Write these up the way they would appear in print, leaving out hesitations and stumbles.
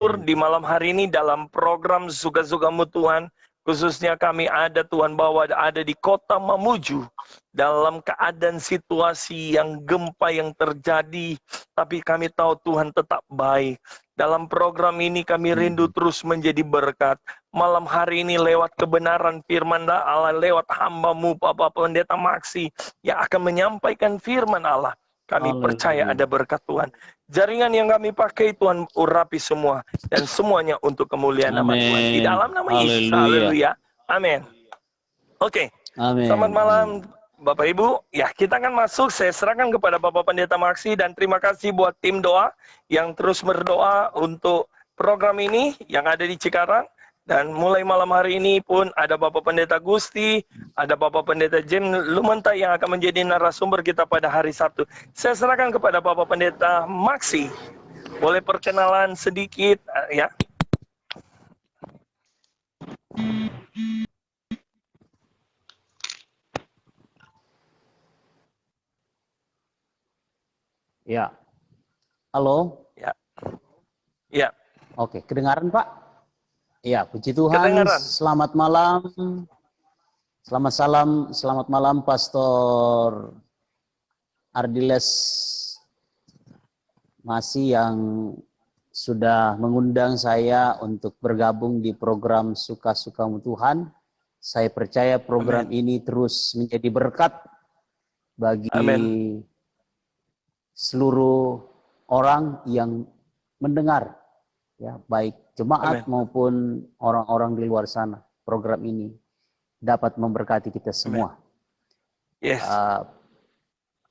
di malam hari ini dalam program Suka-Sukamu Tuhan. Khususnya kami ada Tuhan bahwa ada di kota Mamuju dalam keadaan situasi yang gempa yang terjadi. Tapi kami tahu Tuhan tetap baik. Dalam program ini kami rindu terus menjadi berkat. Malam hari ini lewat kebenaran firman Allah, lewat hamba-Mu Bapak Pendeta Maksi yang akan menyampaikan firman Allah. Kami percaya ada berkat Tuhan. Jaringan yang kami pakai Tuhan urapi semua. Dan semuanya untuk kemuliaan nama Tuhan. Di dalam nama Yesus. Haleluya. Amin. Oke. Selamat malam Bapak Ibu. Ya, kita akan masuk. Saya serahkan kepada Bapak Pendeta Maksi. Dan terima kasih buat tim doa yang terus berdoa untuk program ini yang ada di Cikarang. Dan mulai malam hari ini pun ada Bapak Pendeta Gusti, ada Bapak Pendeta James Lumenta yang akan menjadi narasumber kita pada hari Sabtu. Saya serahkan kepada Bapak Pendeta Maksi. Boleh perkenalan sedikit ya? Ya. Halo? Ya. Ya. Oke, kedengaran Pak? Ya, puji Tuhan. Kedengaran. Selamat malam. Selamat malam Pastor Ardiles Masih yang sudah mengundang saya untuk bergabung di program Suka-Sukamu Tuhan. Saya percaya program ini terus menjadi berkat bagi seluruh orang yang mendengar, ya, baik jemaat maupun orang-orang di luar sana. Program ini dapat memberkati kita semua. Yes.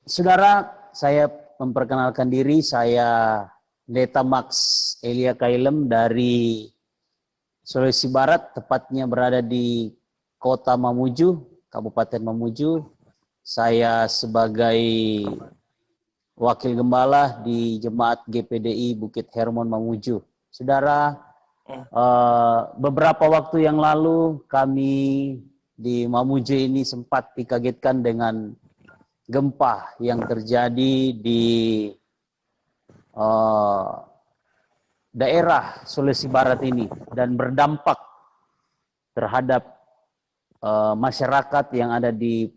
Saudara, saya memperkenalkan diri, saya Pendeta Max Elia Kailem dari Sulawesi Barat, tepatnya berada di Kota Mamuju, Kabupaten Mamuju. Saya sebagai Wakil Gembala di Jemaat GPDI Bukit Hermon Mamuju. Saudara, beberapa waktu yang lalu kami di Mamuju ini sempat dikagetkan dengan gempa yang terjadi di daerah Sulawesi Barat ini dan berdampak terhadap masyarakat yang ada di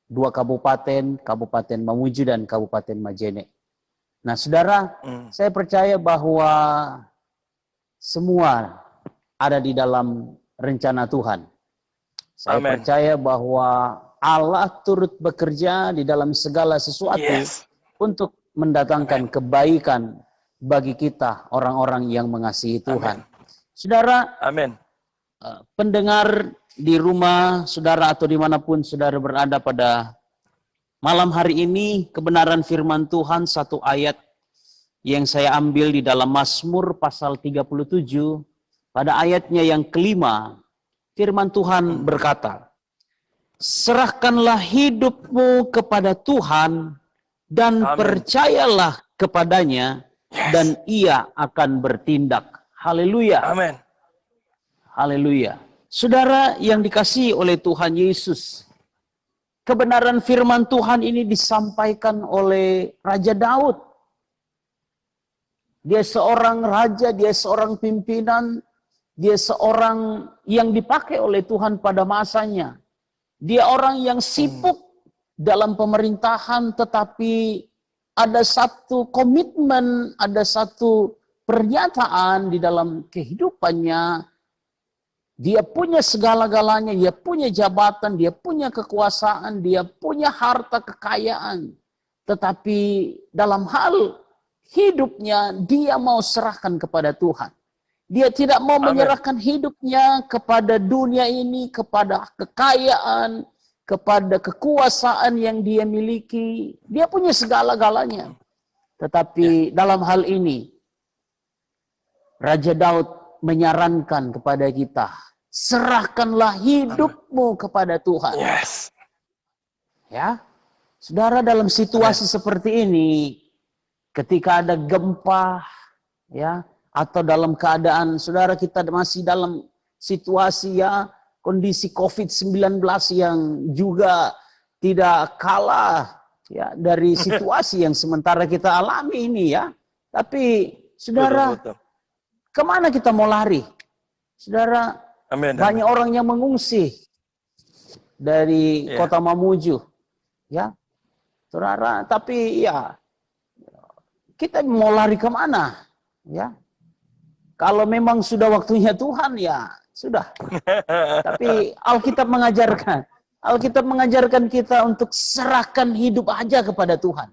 dua kabupaten, Kabupaten Mamuju dan Kabupaten Majene. Nah, saudara, saya percaya bahwa semua ada di dalam rencana Tuhan. Saya percaya bahwa Allah turut bekerja di dalam segala sesuatu untuk mendatangkan kebaikan bagi kita, orang-orang yang mengasihi Tuhan. Saudara, pendengar di rumah, saudara atau dimanapun saudara berada pada malam hari ini, kebenaran firman Tuhan, satu ayat yang saya ambil di dalam Mazmur pasal 37, pada ayatnya yang kelima, firman Tuhan berkata, serahkanlah hidupmu kepada Tuhan dan percayalah kepadanya dan ia akan bertindak. Haleluya. Amin. Haleluya. Saudara yang dikasihi oleh Tuhan Yesus, kebenaran firman Tuhan ini disampaikan oleh Raja Daud. Dia seorang raja, dia seorang pimpinan, dia seorang yang dipakai oleh Tuhan pada masanya. Dia orang yang sibuk dalam pemerintahan, tetapi ada satu komitmen, ada satu pernyataan di dalam kehidupannya. Dia punya segala-galanya, dia punya jabatan, dia punya kekuasaan, dia punya harta kekayaan. Tetapi dalam hal hidupnya, dia mau serahkan kepada Tuhan. Dia tidak mau menyerahkan hidupnya kepada dunia ini, kepada kekayaan, kepada kekuasaan yang dia miliki. Dia punya segala-galanya. Tetapi dalam hal ini, Raja Daud menyarankan kepada kita, serahkanlah hidupmu kepada Tuhan. Ya, saudara, dalam situasi seperti ini, ketika ada gempa, ya, atau dalam keadaan saudara kita masih dalam situasi ya kondisi COVID-19 yang juga tidak kalah ya dari situasi yang sementara kita alami ini ya. Tapi saudara, kemana kita mau lari? Saudara, Amin. banyak orang yang mengungsi dari kota Mamuju. Ya, saudara, tapi ya, kita mau lari kemana? Ya, kalau memang sudah waktunya Tuhan, ya sudah. Tapi Alkitab mengajarkan kita untuk serahkan hidup aja kepada Tuhan.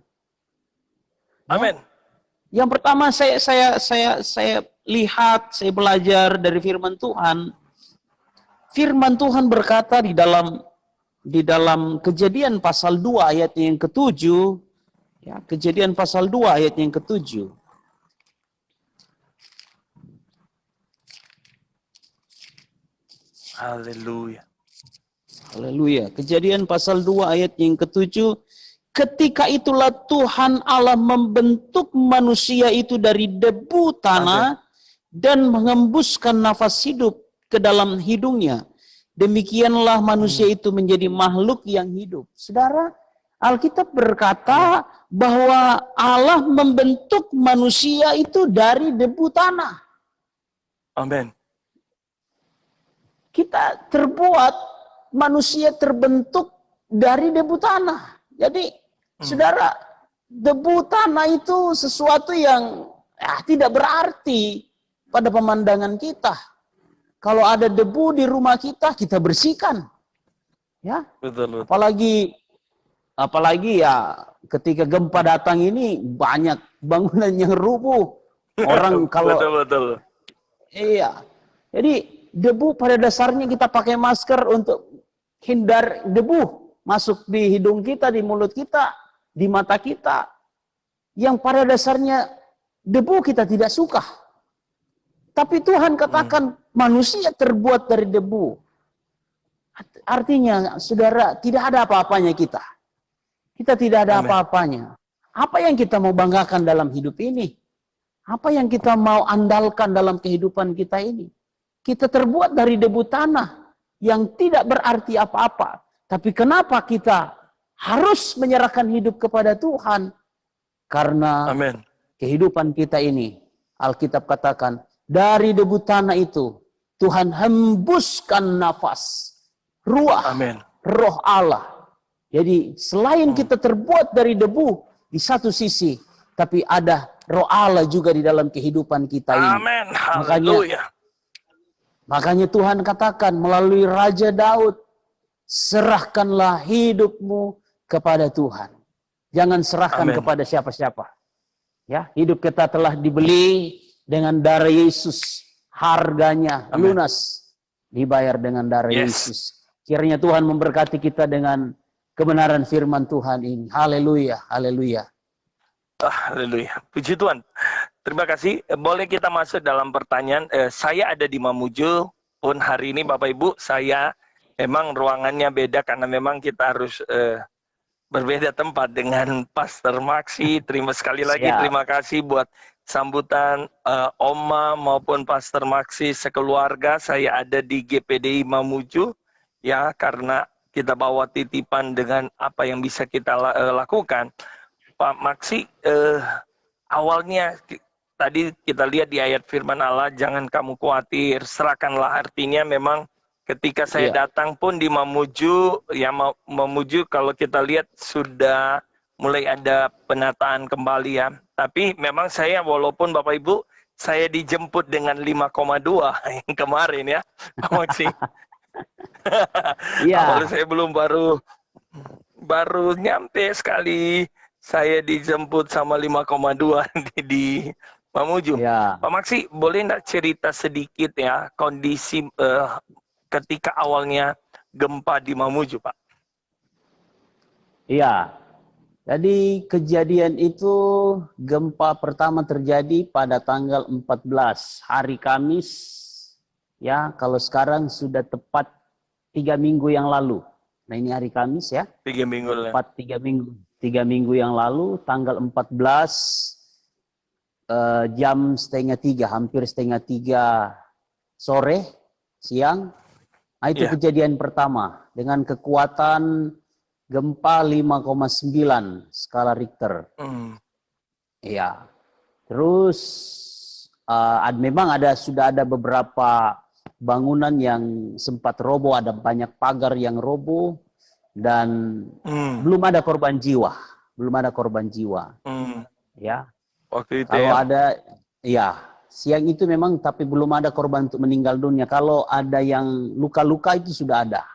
Amin. Yang pertama saya lihat, saya belajar dari firman Tuhan. Firman Tuhan berkata di dalam Kejadian pasal 2 ayat yang ke-7, ya, Kejadian pasal 2 ayat yang ke-7. Haleluya. Haleluya. Kejadian pasal 2 ayat yang ke-7. Ketika itulah Tuhan Allah membentuk manusia itu dari debu tanah dan mengembuskan nafas hidup ke dalam hidungnya. Demikianlah manusia itu menjadi makhluk yang hidup. Saudara, Alkitab berkata bahwa Allah membentuk manusia itu dari debu tanah. Amin. Kita terbuat, manusia terbentuk dari debu tanah. Jadi, saudara, debu tanah itu sesuatu yang tidak berarti pada pemandangan kita. Kalau ada debu di rumah kita, kita bersihkan. Ya. Betul. Apalagi ya ketika gempa datang ini banyak bangunan yang rubuh. Orang kalau betul. Iya. Jadi debu pada dasarnya kita pakai masker untuk hindar debu masuk di hidung kita, di mulut kita, di mata kita. Yang pada dasarnya debu kita tidak suka. Tapi Tuhan katakan manusia terbuat dari debu. Artinya, saudara, tidak ada apa-apanya kita. Kita tidak ada apa-apanya. Apa yang kita mau banggakan dalam hidup ini? Apa yang kita mau andalkan dalam kehidupan kita ini? Kita terbuat dari debu tanah yang tidak berarti apa-apa. Tapi kenapa kita harus menyerahkan hidup kepada Tuhan? Karena kehidupan kita ini, Alkitab katakan, dari debu tanah itu, Tuhan hembuskan nafas, ruah, roh Allah. Jadi selain kita terbuat dari debu, di satu sisi, tapi ada roh Allah juga di dalam kehidupan kita ini. Amin. Haleluya. Makanya Tuhan katakan melalui Raja Daud, serahkanlah hidupmu kepada Tuhan. Jangan serahkan kepada siapa-siapa. Ya, hidup kita telah dibeli dengan darah Yesus. Harganya lunas, dibayar dengan darah Yesus. Kiranya Tuhan memberkati kita dengan kebenaran firman Tuhan ini. Haleluya, haleluya. Haleluya. Puji Tuhan. Terima kasih. Boleh kita masuk dalam pertanyaan. Saya ada di Mamuju pun hari ini Bapak Ibu. Saya memang ruangannya beda karena memang kita harus berbeda tempat dengan Pastor Maksi. Sekali lagi terima kasih buat sambutan Oma maupun Pastor Maksi sekeluarga. Saya ada di GPDI Mamuju ya karena kita bawa titipan dengan apa yang bisa kita lakukan. Pak Maksi, awalnya tadi kita lihat di ayat firman Allah, jangan kamu khawatir, serahkanlah. Artinya memang ketika saya datang pun di Mamuju, ya Mamuju kalau kita lihat sudah mulai ada penataan kembali ya. Tapi memang saya walaupun Bapak Ibu, saya dijemput dengan 5,2 yang kemarin ya, Pak Maksi. Awalnya saya belum baru nyampe sekali. Saya dijemput sama 5,2 di Mamuju. Pak Maksi, boleh nggak cerita sedikit ya kondisi ketika awalnya gempa di Mamuju, Pak? Iya. Jadi kejadian itu gempa pertama terjadi pada tanggal 14 hari Kamis. Ya, kalau sekarang sudah tepat 3 minggu yang lalu. Nah, ini hari Kamis ya. 3 minggu lalu. Tepat 3 minggu yang lalu, tanggal 14 jam 2:30, hampir 2:30 sore, siang. Nah, itu kejadian pertama dengan kekuatan gempa 5,9 skala Richter. Iya. Terus memang sudah ada beberapa bangunan yang sempat roboh, ada banyak pagar yang roboh, dan belum ada korban jiwa, Hmm. ya. Waktu itu Kalau ya. ada, ya siang itu memang, tapi belum ada korban untuk meninggal dunia. Kalau ada yang luka-luka itu sudah ada,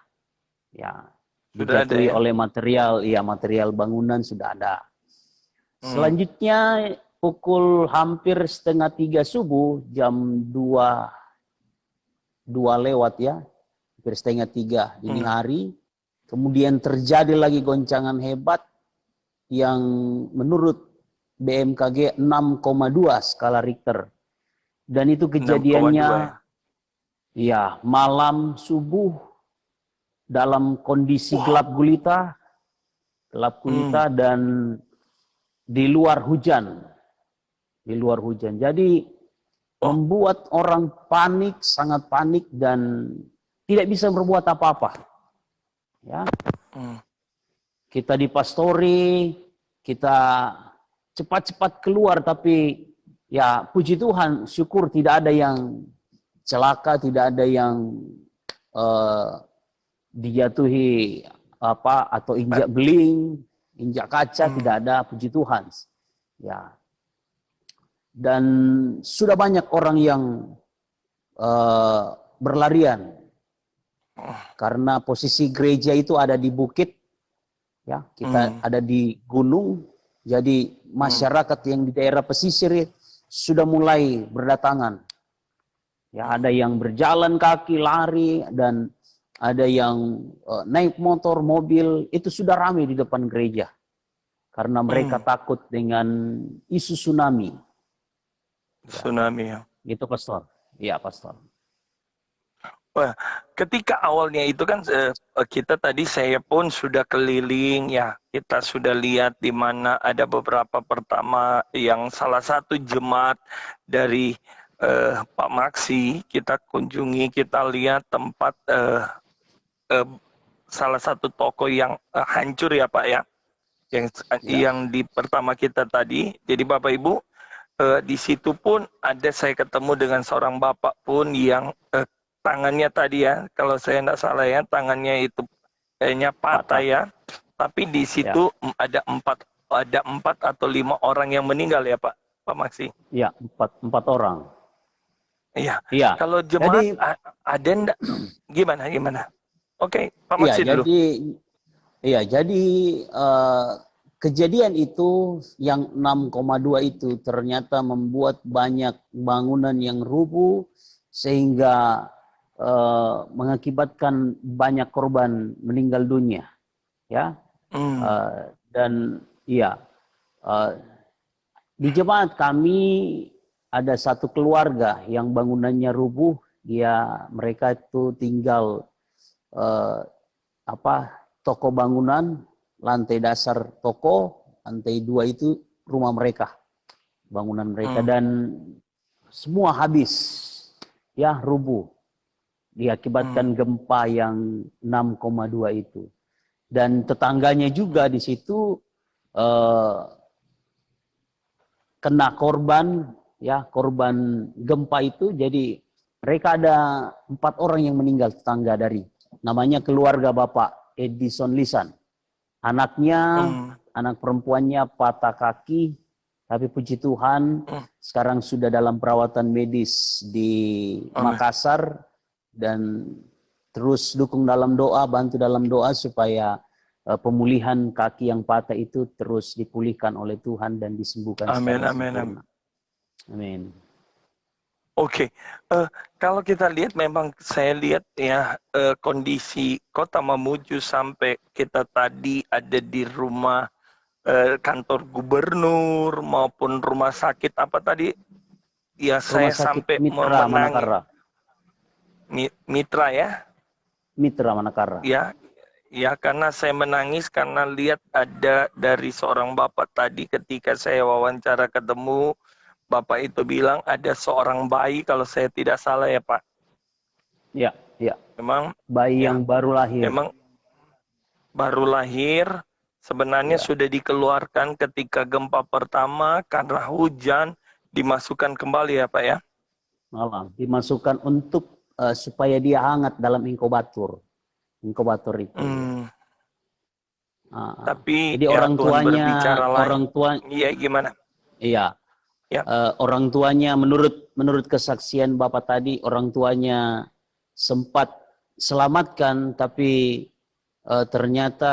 ya, Sudah ada dijatuhi ya. oleh material, ya material bangunan sudah ada. Hmm. Selanjutnya pukul hampir 2:30 subuh, jam 2 lewat ya, hampir 2:30 dini hari. Kemudian terjadi lagi goncangan hebat yang menurut BMKG 6,2 skala Richter. Dan itu 6,2 ya. kejadiannya ya malam subuh dalam kondisi gelap gulita dan di luar hujan. Jadi membuat orang panik, sangat panik, dan tidak bisa berbuat apa-apa. Ya. Kita di pastori, kita cepat-cepat keluar, tapi ya puji Tuhan, syukur tidak ada yang celaka, tidak ada yang dijatuhi atau injak beling, injak kaca, tidak ada, puji Tuhan. Ya. Dan sudah banyak orang yang berlarian karena posisi gereja itu ada di bukit, ya, kita ada di gunung, jadi masyarakat yang di daerah pesisir sudah mulai berdatangan. Ya, ada yang berjalan kaki, lari, dan ada yang naik motor, mobil, itu sudah ramai di depan gereja karena mereka takut dengan isu tsunami. Tsunami ya. Itu pastor. Iya, pastor. Wah, ketika awalnya itu kan kita tadi, saya pun sudah keliling ya, kita sudah lihat di mana ada beberapa, pertama yang salah satu jemaat dari Pak Maksi, kita kunjungi, kita lihat tempat salah satu toko yang hancur ya Pak ya, yang di pertama kita tadi. Jadi Bapak Ibu, di situ pun ada, saya ketemu dengan seorang bapak pun yang tangannya tadi ya, kalau saya tidak salah ya, tangannya itu kayaknya patah ya. Tapi di situ ada empat atau 5 orang yang meninggal ya Pak Maksi. Iya, empat orang. Iya. Iya. Kalau jemaat ada enggak? Gimana? Oke, Pak Maksi dulu. Jadi kejadian itu yang 6,2 itu ternyata membuat banyak bangunan yang rubuh sehingga mengakibatkan banyak korban meninggal dunia, ya. Dan iya, di jemaat kami ada satu keluarga yang bangunannya rubuh, mereka itu tinggal toko bangunan, lantai dasar toko, lantai 2 itu rumah mereka, bangunan mereka, dan semua habis, ya, rubuh, diakibatkan gempa yang 6,2 itu. Dan tetangganya juga di situ kena korban, ya, korban gempa itu. Jadi mereka ada 4 orang yang meninggal, tetangga dari, namanya keluarga Bapak Edison Lisan. Anaknya, anak perempuannya patah kaki, tapi puji Tuhan sekarang sudah dalam perawatan medis di Makassar, dan terus dukung dalam doa, bantu dalam doa supaya pemulihan kaki yang patah itu terus dipulihkan oleh Tuhan dan disembuhkan secara sempurna. Amin. Oke, kalau kita lihat, memang saya lihat ya, kondisi Kota Mamuju sampai kita tadi ada di rumah kantor gubernur maupun rumah sakit apa tadi ya, saya sampai Mitra Manakara. Mitra ya? Mitra Manakara. Ya, karena saya menangis karena lihat ada dari seorang bapak tadi ketika saya wawancara ketemu. Bapak itu bilang ada seorang bayi, kalau saya tidak salah ya Pak. Ya. Memang bayi yang baru lahir. Memang baru lahir, sebenarnya sudah dikeluarkan ketika gempa pertama karena hujan dimasukkan kembali ya Pak ya? Dimasukkan untuk supaya dia hangat dalam inkubator itu. Tapi Jadi ya orang Tuhan tuanya, berbicara lain. Iya gimana? Iya, Ya. orang tuanya menurut kesaksian Bapak tadi, orang tuanya sempat selamatkan, tapi ternyata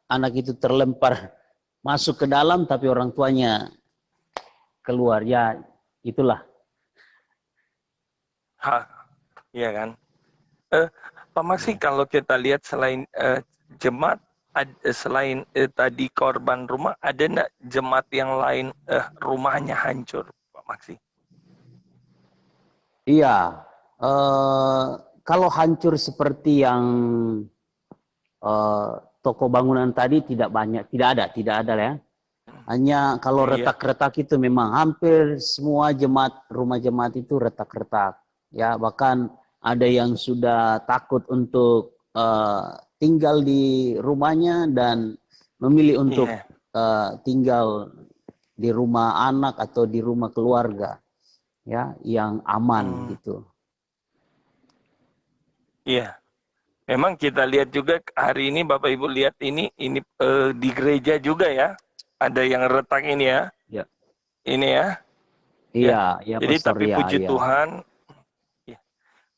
anak itu terlempar masuk ke dalam, tapi orang tuanya keluar. Ya, itulah. Iya kan? Pak Maksi, kalau kita lihat selain jemaat, selain tadi korban rumah, ada nggak jemaat yang lain rumahnya hancur, Pak Maksi? Iya, kalau hancur seperti yang toko bangunan tadi tidak banyak, tidak ada ya. Hanya kalau retak-retak itu memang hampir semua rumah jemaat itu retak-retak. Ya, bahkan ada yang sudah takut untuk tinggal di rumahnya dan memilih untuk tinggal di rumah anak atau di rumah keluarga, ya, yang aman gitu. Iya, memang kita lihat juga hari ini Bapak Ibu lihat ini di gereja juga ya, ada yang retak ini ya. Ya. Ini ya. Iya, ya, jadi Pastor, tapi ya,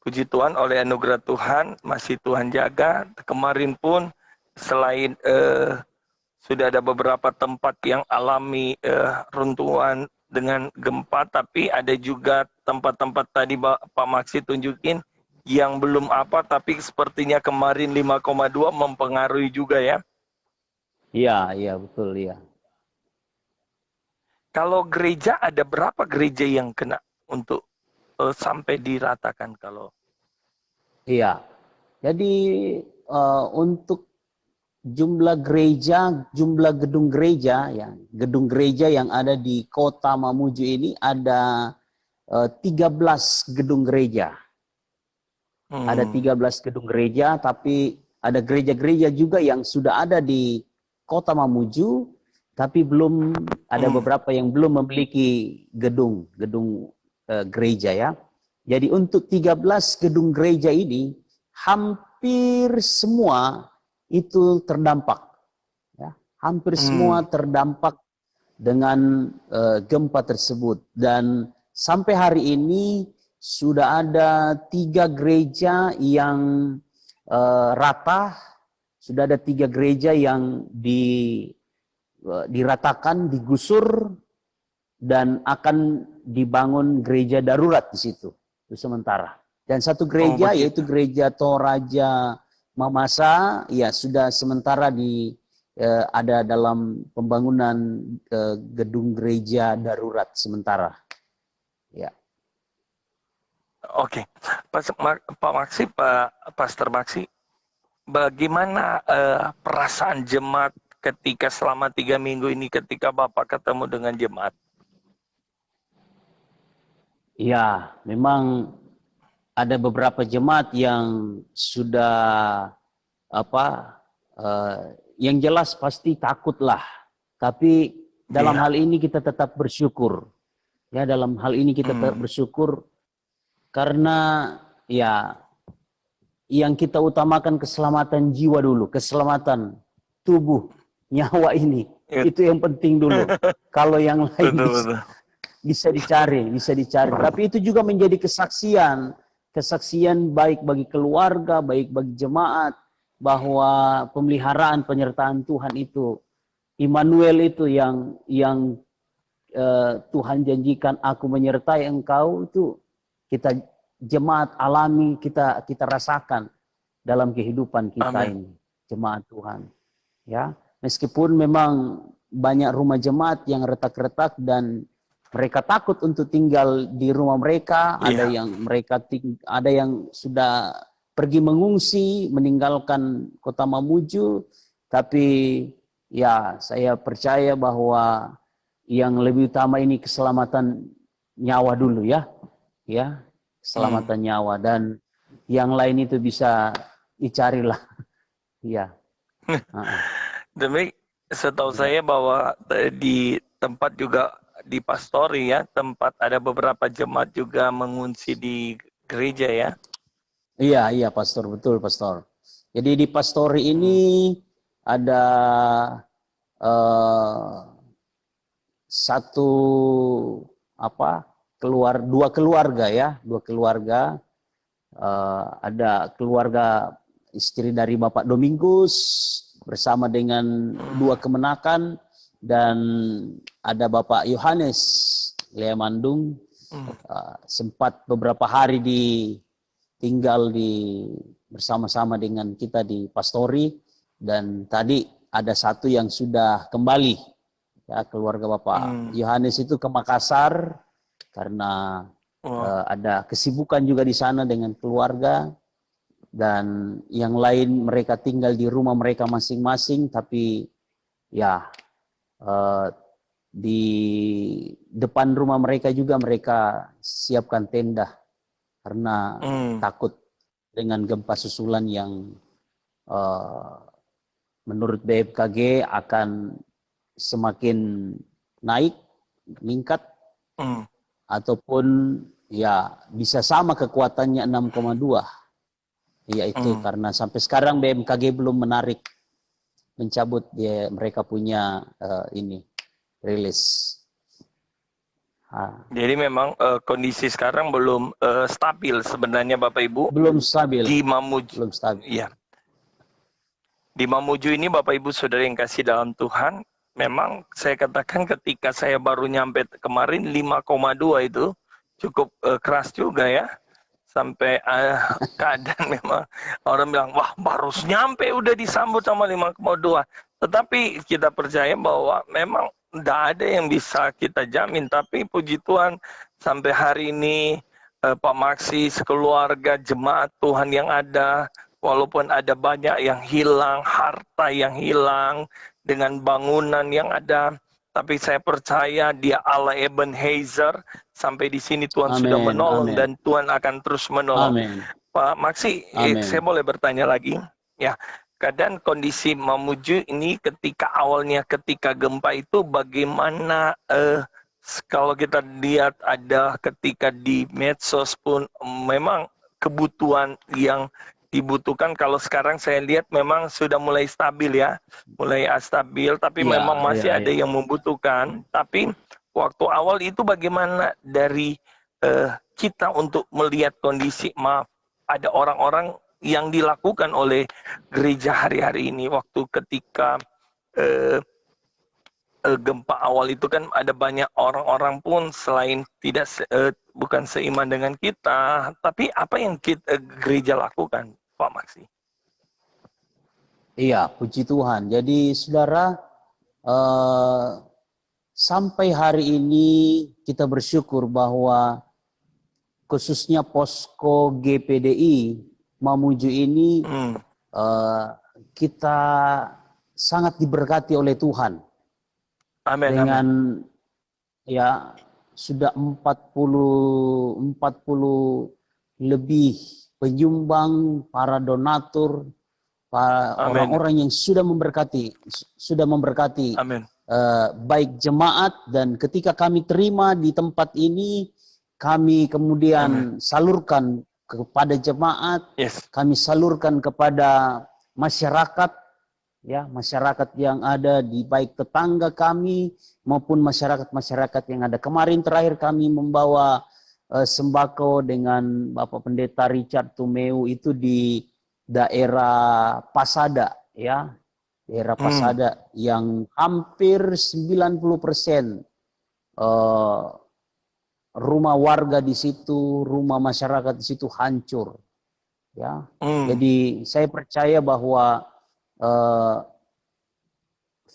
puji Tuhan oleh anugerah Tuhan masih Tuhan jaga. Kemarin pun selain sudah ada beberapa tempat yang alami runtuhan dengan gempa, tapi ada juga tempat-tempat tadi Pak Maksi tunjukin yang belum apa, tapi sepertinya kemarin 5,2 mempengaruhi juga ya. Iya, betul ya. Kalau gereja, ada berapa gereja yang kena untuk sampai diratakan kalau? Iya. Jadi untuk jumlah gedung gereja yang ada di Kota Mamuju ini ada 13 gedung gereja. Ada 13 gedung gereja, tapi ada gereja-gereja juga yang sudah ada di Kota Mamuju, tapi belum ada beberapa yang belum memiliki gedung gereja ya. Jadi untuk 13 gedung gereja ini hampir semua itu terdampak, ya. Hampir semua terdampak dengan gempa tersebut, dan sampai hari ini sudah ada 3 gereja yang rata, sudah ada 3 gereja yang diratakan, digusur, dan akan dibangun gereja darurat di situ, itu sementara. Dan satu gereja yaitu gereja Toraja Mamasa, ya sudah sementara ada dalam pembangunan gedung gereja darurat sementara. Ya. Oke, Pak Maksi, Pastor Maksi, bagaimana perasaan jemaat ketika selama 3 minggu ini ketika Bapak ketemu dengan jemaat? Ya, memang ada beberapa jemaat yang sudah yang jelas pasti takutlah. Tapi dalam hal ini kita tetap bersyukur. Ya, dalam hal ini kita tetap bersyukur karena ya yang kita utamakan keselamatan jiwa dulu, keselamatan tubuh, nyawa ini. Itu yang penting dulu. Kalau yang lain bisa dicari. Tapi itu juga menjadi kesaksian baik bagi keluarga, baik bagi jemaat, bahwa pemeliharaan penyertaan Tuhan itu, Immanuel itu yang Tuhan janjikan, aku menyertai engkau, itu kita jemaat alami, kita rasakan dalam kehidupan kita. Amin. Ini jemaat Tuhan, ya, meskipun memang banyak rumah jemaat yang retak-retak dan mereka takut untuk tinggal di rumah mereka. Ada yang sudah pergi mengungsi, meninggalkan Kota Mamuju. Tapi ya, saya percaya bahwa yang lebih utama ini keselamatan nyawa dulu ya. Ya, keselamatan nyawa, dan yang lain itu bisa dicarilah. Ya. Demi setahu saya bahwa di tempat juga di Pastori ya, tempat ada beberapa jemaat juga mengungsi di gereja ya. Iya, iya, Pastor, betul, Pastor. Jadi di Pastori ini ada satu dua keluarga ya, ada keluarga istri dari Bapak Domingus bersama dengan dua kemenakan, dan ada Bapak Yohanes Leamandung. Sempat beberapa hari tinggal bersama-sama dengan kita di Pastori, dan tadi ada satu yang sudah kembali ya, keluarga Bapak Yohanes itu ke Makassar karena ada kesibukan juga di sana dengan keluarga, dan yang lain mereka tinggal di rumah mereka masing-masing, tapi ya di depan rumah mereka juga mereka siapkan tenda karena takut dengan gempa susulan yang menurut BMKG akan semakin meningkat, ataupun ya bisa sama kekuatannya 6,2, yaitu karena sampai sekarang BMKG belum mencabut mereka punya rilis. Jadi memang kondisi sekarang belum stabil sebenarnya Bapak Ibu. Belum stabil. Di Mamuju. Belum stabil. Iya. Di Mamuju ini Bapak Ibu Saudara yang kasih dalam Tuhan, memang saya katakan ketika saya baru nyampe kemarin 5,2 itu cukup keras juga ya. Sampai keadaan memang orang bilang, wah baru nyampe udah disambut sama 5,2. Tetapi kita percaya bahwa memang tidak ada yang bisa kita jamin. Tapi puji Tuhan sampai hari ini Pak Maksi, sekeluarga, jemaat Tuhan yang ada, walaupun ada banyak yang hilang, harta yang hilang, dengan bangunan yang ada, tapi saya percaya Dia Allah Ebenezer. Sampai di sini Tuhan sudah menolong, dan Tuhan akan terus menolong. Pak Maksi, saya boleh bertanya lagi? Ya, keadaan kondisi Mamuju ini ketika gempa itu bagaimana? Kalau kita lihat ada ketika di medsos pun memang kebutuhan yang dibutuhkan, kalau sekarang saya lihat memang sudah mulai stabil ya, mulai stabil, tapi memang masih ada yang membutuhkan. Tapi waktu awal itu bagaimana dari kita untuk melihat kondisi, ada orang-orang yang dilakukan oleh gereja hari-hari ini waktu ketika gempa awal itu kan ada banyak orang-orang pun selain bukan seiman dengan kita, tapi apa yang gereja lakukan, Pak Maksi? Iya, puji Tuhan. Jadi saudara, sampai hari ini kita bersyukur bahwa khususnya posko GPDI Mamuju ini kita sangat diberkati oleh Tuhan. Amin. Dengan ya sudah 40 lebih penyumbang, para donatur, para orang-orang yang sudah memberkati baik jemaat, dan ketika kami terima di tempat ini, kami kemudian salurkan kepada jemaat, kami salurkan kepada masyarakat, ya, masyarakat yang ada di baik tetangga kami maupun masyarakat yang ada. Kemarin terakhir kami membawa sembako dengan Bapak Pendeta Richard Tumeu itu di daerah Pasada, ya, daerah Pasada yang hampir 90% rumah warga di situ, rumah masyarakat di situ hancur, ya. Jadi saya percaya bahwa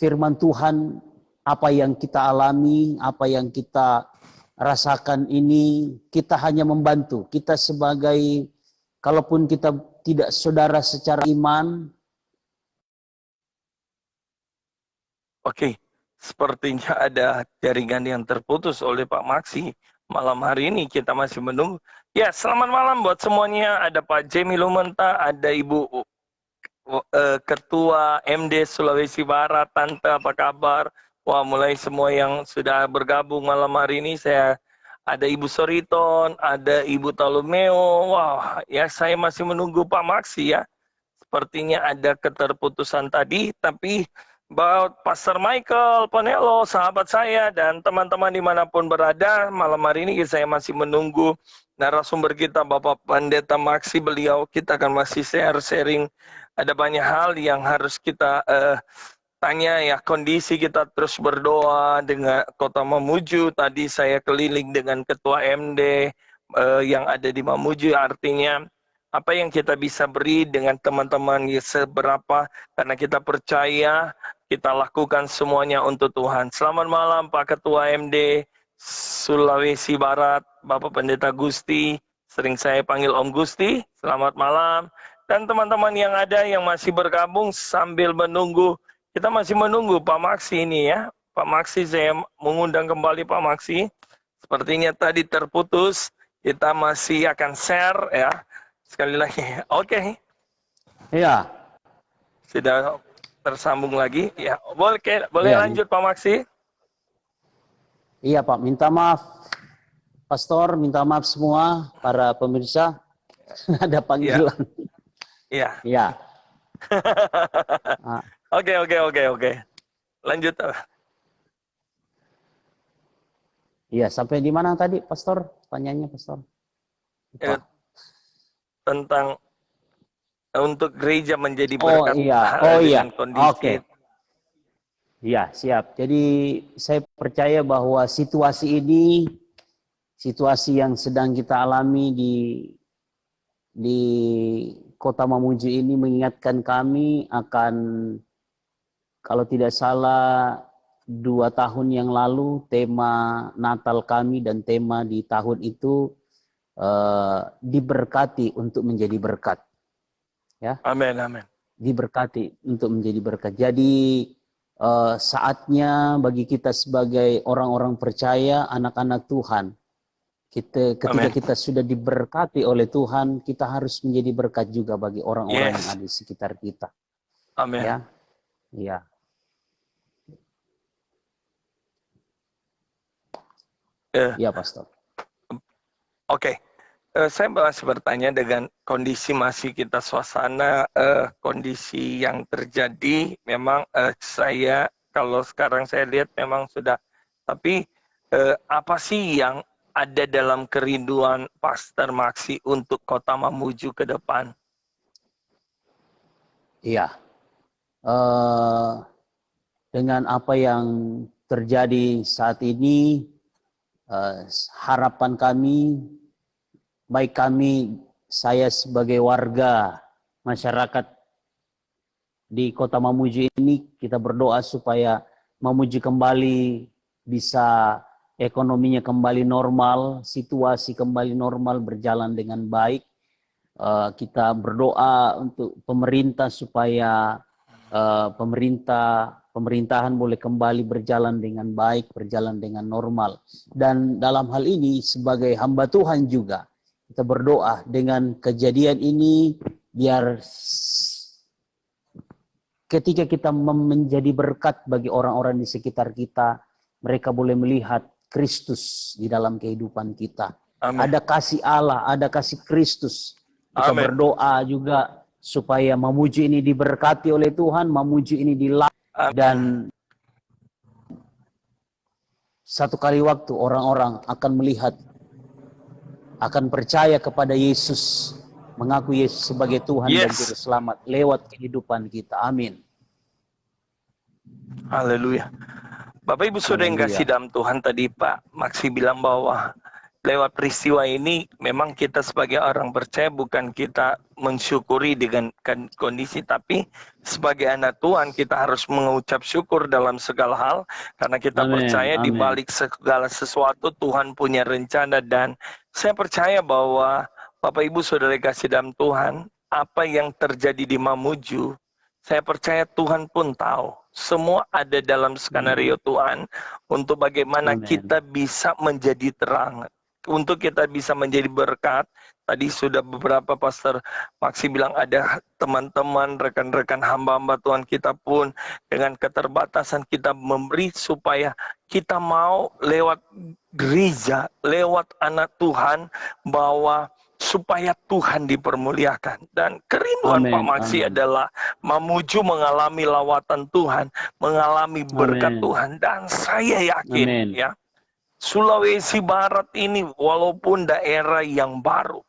firman Tuhan, apa yang kita alami, apa yang kita rasakan ini, kita hanya membantu. Kita sebagai, kalaupun kita tidak saudara secara iman. Oke, sepertinya ada jaringan yang terputus oleh Pak Maksi. Malam hari ini kita masih menunggu. Ya, selamat malam buat semuanya. Ada Pak Jamie Lumenta, ada Ibu Ketua MD Sulawesi Barat, Tante apa kabar? Wah, mulai semua yang sudah bergabung malam hari ini, saya ada Ibu Soriton, ada Ibu Talumeo. Wah, ya saya masih menunggu Pak Maksi ya. Sepertinya ada keterputusan tadi, tapi Pastor Michael, Ponelo, sahabat saya, dan teman-teman dimanapun berada, malam hari ini saya masih menunggu narasumber kita, Bapak Pendeta Maksi. Beliau, kita akan masih sharing. Ada banyak hal yang harus kita tanya ya, kondisi kita terus berdoa dengan Kota Mamuju. Tadi saya keliling dengan Ketua MD yang ada di Mamuju, artinya apa yang kita bisa beri dengan teman-teman seberapa, karena kita percaya kita lakukan semuanya untuk Tuhan. Selamat malam Pak Ketua MD Sulawesi Barat, Bapak Pendeta Gusti, sering saya panggil Om Gusti. Selamat malam. Dan teman-teman yang ada yang masih bergabung sambil menunggu, kita masih menunggu Pak Maksi ini ya. Pak Maksi, saya mengundang kembali Pak Maksi. Sepertinya tadi terputus, kita masih akan share ya. Sekali lagi, oke. Iya. Sudah tersambung lagi. Ya, boleh Iya, lanjut Pak Maksi. Iya Pak, minta maaf Pastor, minta maaf semua para pemirsa. Ada panggilan. Iya. Iya. Ah, Oke. Lanjut. Iya, sampai di mana tadi Pastor? Tanyanya Pastor. Lupa. Tentang untuk gereja menjadi berkat dengan kondisi. Oke. Iya, siap. Jadi saya percaya bahwa situasi ini, situasi yang sedang kita alami di Kota Mamuju ini mengingatkan kami akan, kalau tidak salah 2 tahun yang lalu, tema Natal kami dan tema di tahun itu diberkati untuk menjadi berkat. Ya. Amin. Diberkati untuk menjadi berkat. Jadi saatnya bagi kita sebagai orang-orang percaya, anak-anak Tuhan, ketika kita sudah diberkati oleh Tuhan, kita harus menjadi berkat juga bagi orang-orang yang ada di sekitar kita. Amin. Ya, iya. Iya, Pastor. Oke. Saya masih bertanya dengan kondisi masih kita suasana, kondisi yang terjadi, memang saya, kalau sekarang saya lihat memang sudah, tapi apa sih yang ada dalam kerinduan Pastor Maksi untuk Kota Mamuju ke depan? Iya. Dengan apa yang terjadi saat ini, harapan kami, baik kami, saya sebagai warga masyarakat di Kota Mamuju ini, kita berdoa supaya Mamuju kembali bisa ekonominya kembali normal, situasi kembali normal, berjalan dengan baik. Kita berdoa untuk pemerintah supaya pemerintahan boleh kembali berjalan dengan baik, berjalan dengan normal. Dan dalam hal ini sebagai hamba Tuhan juga, kita berdoa dengan kejadian ini, biar ketika kita menjadi berkat bagi orang-orang di sekitar kita, mereka boleh melihat Kristus di dalam kehidupan kita. Amen. Ada kasih Allah, ada kasih Kristus. Kita berdoa juga supaya Mamuju ini diberkati oleh Tuhan, Mamuju ini dilayani, dan satu kali waktu orang-orang akan melihat, akan percaya kepada Yesus, mengaku Yesus sebagai Tuhan dan Juru Selamat lewat kehidupan kita. Amin. Haleluya. Bapak Ibu Saudara yang kasih dalam Tuhan, tadi Pak Maksi bilang bahwa lewat peristiwa ini memang kita sebagai orang percaya bukan kita mensyukuri dengan kondisi, tapi sebagai anak Tuhan kita harus mengucap syukur dalam segala hal, karena kita percaya di balik segala sesuatu Tuhan punya rencana. Dan saya percaya bahwa Bapak Ibu Saudara kasih dalam Tuhan, apa yang terjadi di Mamuju, saya percaya Tuhan pun tahu. Semua ada dalam skenario Tuhan untuk bagaimana kita bisa menjadi terang, untuk kita bisa menjadi berkat, Tadi sudah beberapa Pastor Maksi bilang ada teman-teman, rekan-rekan hamba-hamba Tuhan kita pun dengan keterbatasan kita memberi supaya kita mau lewat gereja, lewat anak Tuhan, bahwa supaya Tuhan dipermuliakan. Dan kerinduan Pak Maksi adalah memuju mengalami lawatan Tuhan, mengalami berkat Tuhan. Dan saya yakin ya, Sulawesi Barat ini walaupun daerah yang baru,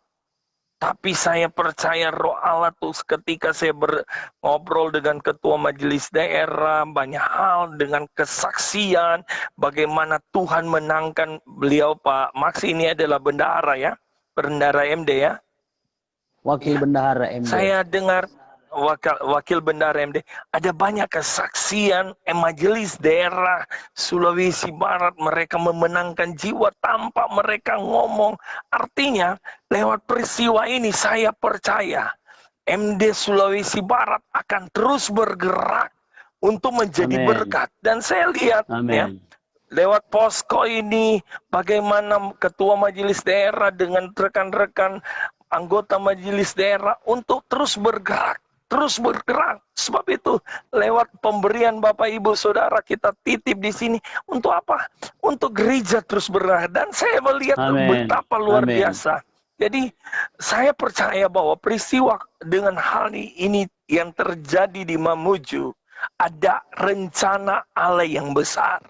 tapi saya percaya Roh Allah tuh ketika saya ngobrol dengan ketua majelis daerah, banyak hal dengan kesaksian, bagaimana Tuhan menangkan beliau Pak Maksi ini adalah bendahara ya, bendahara MD ya. Wakil bendahara MD. Saya dengar wakil bendahara MD, ada banyak kesaksian majelis daerah Sulawesi Barat, mereka memenangkan jiwa tanpa mereka ngomong. Artinya lewat peristiwa ini saya percaya MD Sulawesi Barat akan terus bergerak untuk menjadi berkat. Dan saya lihat ya, lewat posko ini bagaimana ketua majelis daerah dengan rekan-rekan anggota majelis daerah untuk terus bergerak. Sebab itu lewat pemberian Bapak Ibu Saudara kita titip di sini untuk apa? Untuk gereja terus bergerak. Dan saya melihat betapa luar biasa. Jadi saya percaya bahwa peristiwa dengan hal ini yang terjadi di Mamuju ada rencana Allah yang besar.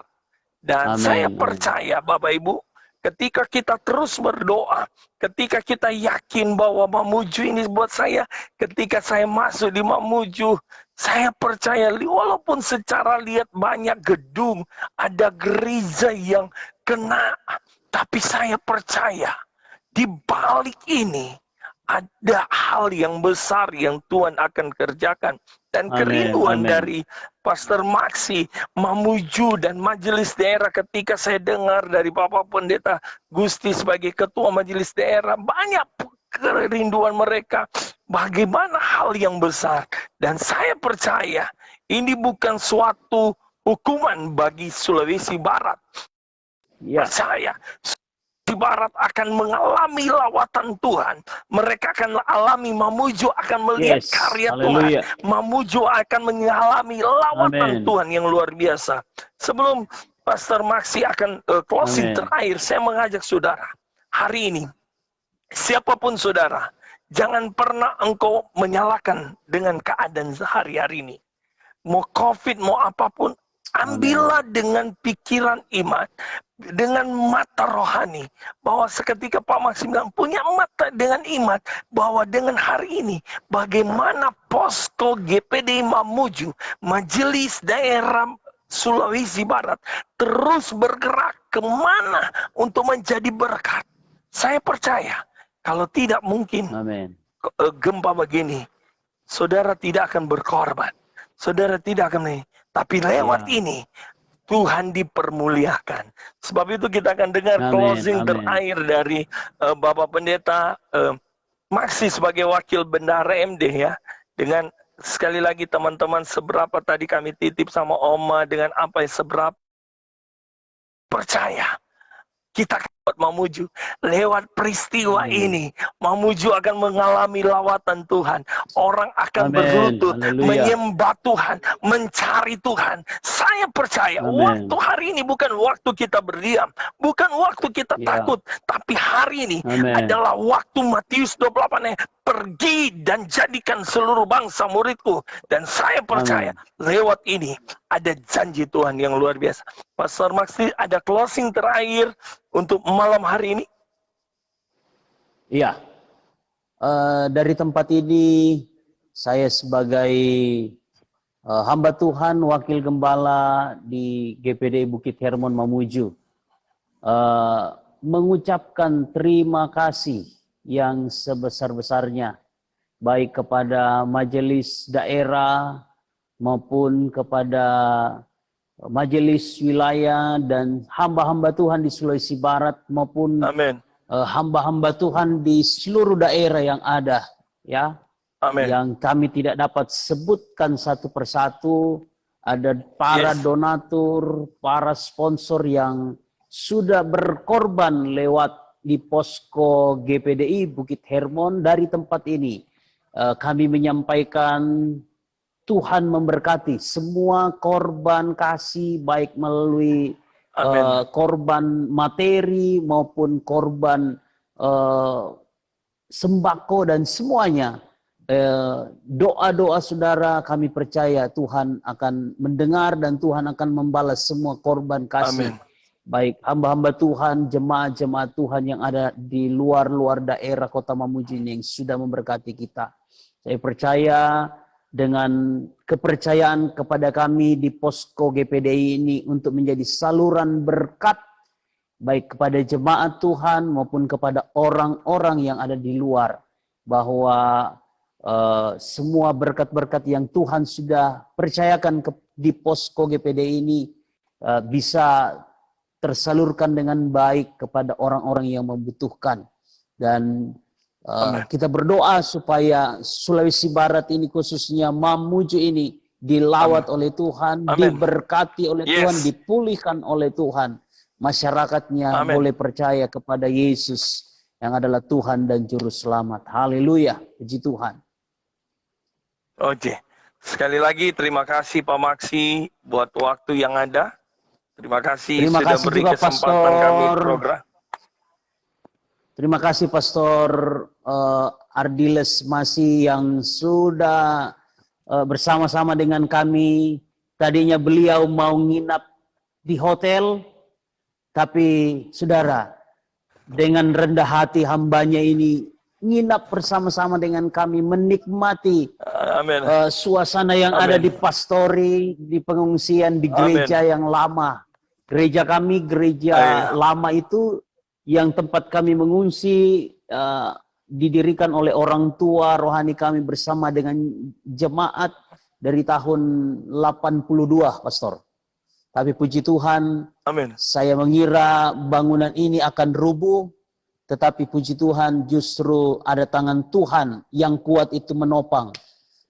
Dan saya percaya Bapak Ibu, ketika kita terus berdoa, ketika kita yakin bahwa Mamuju ini buat saya, ketika saya masuk di Mamuju, saya percaya walaupun secara lihat banyak gedung, ada gereja yang kena, tapi saya percaya di balik ini ada hal yang besar yang Tuhan akan kerjakan. Dan kerinduan dari Pastor Maksi, Mamuju dan majelis daerah, ketika saya dengar dari Bapak Pendeta Gusti sebagai ketua majelis daerah, banyak kerinduan mereka bagaimana hal yang besar. Dan saya percaya ini bukan suatu hukuman bagi Sulawesi Barat. Percaya di Barat akan mengalami lawatan Tuhan. Mereka akan alami, Mamuju akan melihat karya Tuhan. Mamuju akan mengalami lawatan Tuhan yang luar biasa. Sebelum Pastor Maksi akan closing terakhir, saya mengajak saudara, hari ini, siapapun saudara, jangan pernah engkau menyalahkan dengan keadaan sehari-hari ini. Mau COVID, mau apapun, ambillah dengan pikiran iman, dengan mata rohani, bahwa seketika Pak Maksi bilang punya mata dengan iman, bahwa dengan hari ini bagaimana posko GPD Mamuju, majelis daerah Sulawesi Barat terus bergerak kemana untuk menjadi berkat. Saya percaya kalau tidak mungkin gempa begini, saudara tidak akan berkorban, saudara tidak akan, tapi lewat ini Tuhan dipermuliakan. Sebab itu kita akan dengar closing terakhir dari Bapak Pendeta Maksi sebagai wakil bendahara MD ya. Dengan sekali lagi teman-teman, seberapa tadi kami titip sama Oma, dengan apa yang seberapa percaya kita Mamuju lewat peristiwa ini, Mamuju akan mengalami lawatan Tuhan. Orang akan berlutut menyembah Tuhan, mencari Tuhan. Saya percaya waktu hari ini bukan waktu kita berdiam, bukan waktu kita takut, tapi hari ini adalah waktu Matius 28, pergi dan jadikan seluruh bangsa muridku. Dan saya percaya lewat ini ada janji Tuhan yang luar biasa. Pastor Maksi, ada closing terakhir untuk malam hari ini? Iya. Dari tempat ini saya sebagai hamba Tuhan, wakil gembala di GPD Bukit Hermon Mamuju, mengucapkan terima kasih yang sebesar-besarnya, baik kepada majelis daerah maupun kepada majelis wilayah dan hamba-hamba Tuhan di Sulawesi Barat maupun hamba-hamba Tuhan di seluruh daerah yang ada, ya. Yang kami tidak dapat sebutkan satu persatu. Ada para donatur, para sponsor yang sudah berkorban lewat di Posko GPDI Bukit Hermon, dari tempat ini kami menyampaikan Tuhan memberkati semua korban kasih, baik melalui korban materi maupun korban sembako dan semuanya. Doa-doa saudara kami percaya Tuhan akan mendengar dan Tuhan akan membalas semua korban kasih. Amin. Baik hamba-hamba Tuhan, jemaat-jemaat Tuhan yang ada di luar-luar daerah Kota Mamuju yang sudah memberkati kita. Saya percaya dengan kepercayaan kepada kami di Posko GPDI ini untuk menjadi saluran berkat baik kepada jemaat Tuhan maupun kepada orang-orang yang ada di luar, bahwa semua berkat-berkat yang Tuhan sudah percayakan di Posko GPDI ini bisa tersalurkan dengan baik kepada orang-orang yang membutuhkan. Dan kita berdoa supaya Sulawesi Barat ini, khususnya Mamuju ini, dilawat oleh Tuhan, diberkati oleh Tuhan, dipulihkan oleh Tuhan. Masyarakatnya boleh percaya kepada Yesus yang adalah Tuhan dan Juru Selamat. Haleluya, puji Tuhan. Oke, sekali lagi terima kasih Pak Maksi buat waktu yang ada. Terima kasih sudah beri juga, kesempatan kami program. Terima kasih Pastor Ardiles Masih yang sudah bersama-sama dengan kami. Tadinya beliau mau nginap di hotel, tapi saudara, dengan rendah hati hambanya ini nginap bersama-sama dengan kami, menikmati suasana yang ada di pastori, di pengungsian, di gereja yang lama. Gereja kami, gereja lama itu yang tempat kami mengungsi, didirikan oleh orang tua rohani kami bersama dengan jemaat dari tahun 82, Pastor. Tapi puji Tuhan, saya mengira bangunan ini akan rubuh, tetapi puji Tuhan justru ada tangan Tuhan yang kuat itu menopang.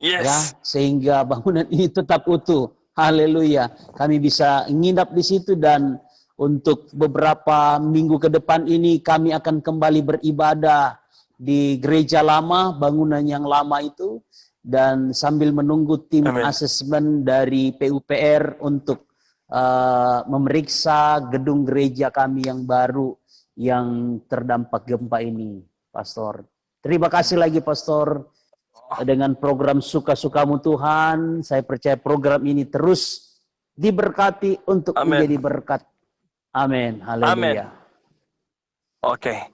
Ya, sehingga bangunan ini tetap utuh. Haleluya. Kami bisa nginap di situ dan untuk beberapa minggu ke depan ini kami akan kembali beribadah di gereja lama, bangunan yang lama itu, dan sambil menunggu tim asesmen dari PUPR untuk memeriksa gedung gereja kami yang baru yang terdampak gempa ini, Pastor. Terima kasih lagi, Pastor, dengan program Suka-Sukamu Tuhan. Saya percaya program ini terus diberkati untuk menjadi berkat. Amin. Haleluya. Oke.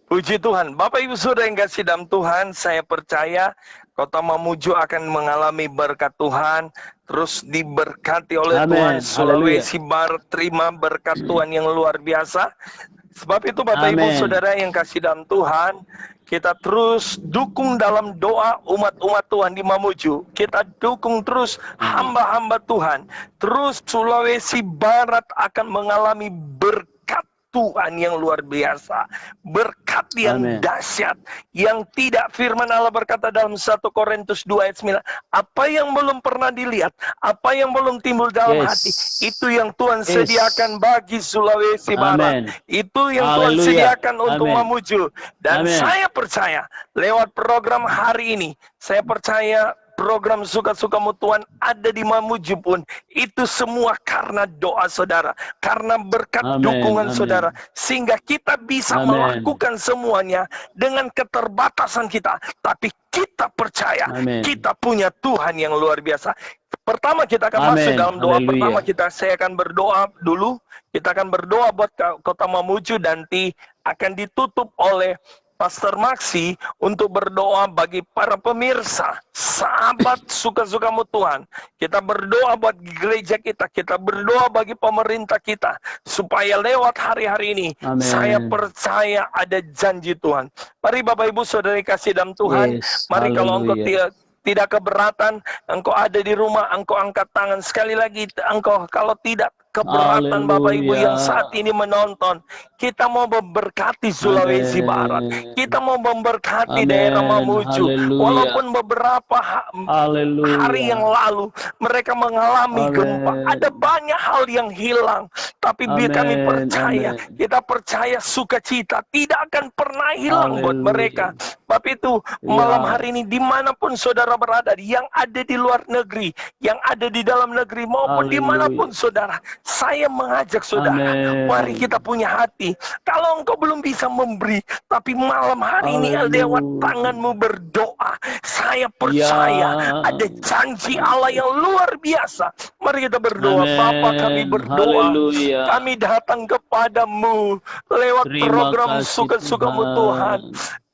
Puji Tuhan. Bapak Ibu Saudara yang kasih dalam Tuhan, saya percaya Kota Mamuju akan mengalami berkat Tuhan, terus diberkati oleh Tuhan. Sulawesi Barat terima berkat Tuhan yang luar biasa. Sebab itu Bapak Ibu Saudara yang kasih dalam Tuhan, kita terus dukung dalam doa umat-umat Tuhan di Mamuju. Kita dukung terus hamba-hamba Tuhan. Terus Sulawesi Barat akan mengalami berkat Tuhan yang luar biasa. Berkat yang dahsyat. Yang tidak, firman Allah berkata dalam 1 Korintus 2 ayat 9. Apa yang belum pernah dilihat, apa yang belum timbul dalam hati, itu yang Tuhan sediakan bagi Sulawesi Barat. Itu yang Tuhan sediakan untuk Mamuju. Dan saya percaya, lewat program hari ini, saya percaya program Suka-Sukamu Tuhan ada di Mamuju pun, itu semua karena doa saudara, karena berkat dukungan saudara, sehingga kita bisa melakukan semuanya dengan keterbatasan kita, tapi kita percaya kita punya Tuhan yang luar biasa. Pertama kita akan masuk dalam doa. Pertama saya akan berdoa dulu. Kita akan berdoa buat Kota Mamuju, nanti akan ditutup oleh Pastor Maksi untuk berdoa bagi para pemirsa, sahabat Suka-Sukamu Tuhan. Kita berdoa buat gereja kita, kita berdoa bagi pemerintah kita, supaya lewat hari-hari ini, saya percaya ada janji Tuhan. Mari Bapak Ibu Saudari kasih dalam Tuhan, mari kalau engkau tidak keberatan, engkau ada di rumah, engkau angkat tangan. Sekali lagi, engkau kalau tidak keberatan Bapak Ibu yang Haleluya. saat ini menonton. Kita mau memberkati Sulawesi Amin. Barat. Kita mau memberkati Amin. daerah Mamuju. Haleluya. Walaupun beberapa hari yang Haleluya. lalu mereka mengalami gempa. Amin. Ada banyak hal yang hilang. Tapi biar kami Amin. percaya, Amin. kita percaya sukacita tidak akan pernah hilang buat mereka. Tapi itu malam Ya. hari ini dimanapun saudara berada, yang ada di luar negeri, yang ada di dalam negeri maupun dimanapun saudara, saya mengajak saudara, Amin. mari kita punya hati. Kalau engkau belum bisa memberi, tapi malam hari ini lewat tanganmu berdoa, saya percaya ada janji Allah yang luar biasa. Mari kita berdoa. Amin. Bapa, kami berdoa. Haleluya. Kami datang kepadamu lewat Terima program kasih, Suka-Sukamu Tuhan. Tuhan.